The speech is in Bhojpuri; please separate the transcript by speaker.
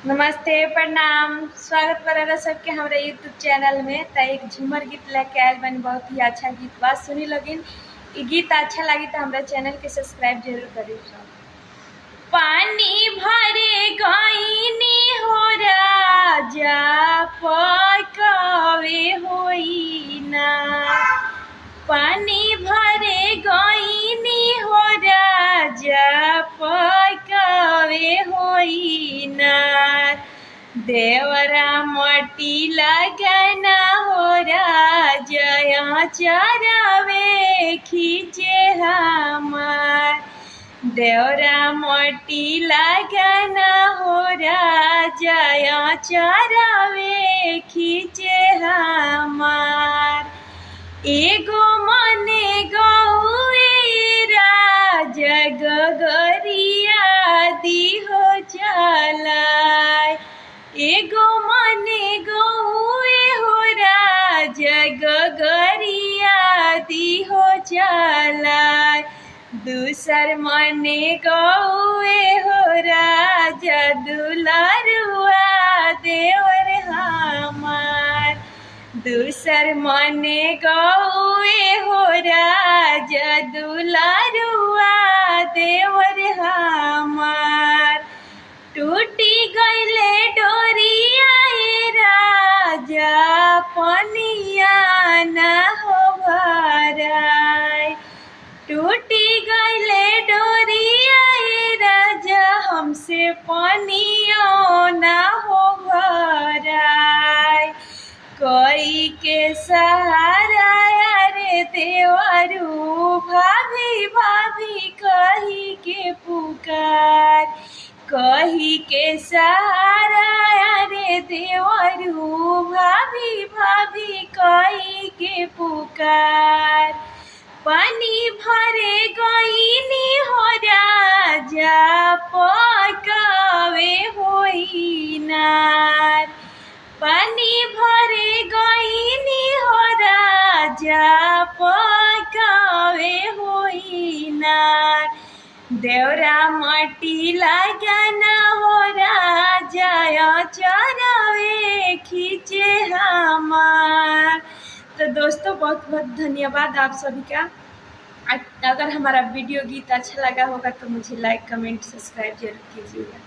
Speaker 1: नमस्ते प्रणाम। स्वागत बा सबके हमारे यूट्यूब चैनल में। तो एक झूमर गीत लेके आयल बनी, बहुत ही अच्छा गीत बा, सुनी लगिन। ये गीत अच्छा लगी तो हमारे चैनल के सब्सक्राइब जरूर करी। पानी भरे गईनी हो राजा पकावे होई ना, पानी भरे गईनी हो राजा पकावे होई ना, देवरा मटी लगना हो राजा चरावे खींचे हमार, देवरा मटी लगना हो राजा चरावे खींचे हमार, एगो मने गौए राजा गगरिया दी हो चलाय, एगो मने गौए हो राजा गगरिया दी हो चलाय, दूसर मने गौए हो राजा दुलारुआ देवर हमार, दूसर मने गौए हो राजा दुलारुआ देवर हमार, टूटी गईले डोरिया राजा पनिया न हो भराय, टूटी गईले डोरिया राजा हमसे पनिया न हो भराय, कोई के सहारा रे देवरू भाभी भाभी कही के पुकार, कही के सहारा रे देवरू भाभी भाभी कही के पुकार, पानी भरे गईनी हो राजा पकावे होई नार, पानी भरे गईनी हो राजा पकावे होई नार, देवरा मटी लगना हो राजा चरावे खींचे हमार। तो दोस्तों बहुत बहुत धन्यवाद आप सभी का। अगर हमारा वीडियो गीत अच्छा लगा होगा तो मुझे लाइक कमेंट सब्सक्राइब जरूर कीजिएगा।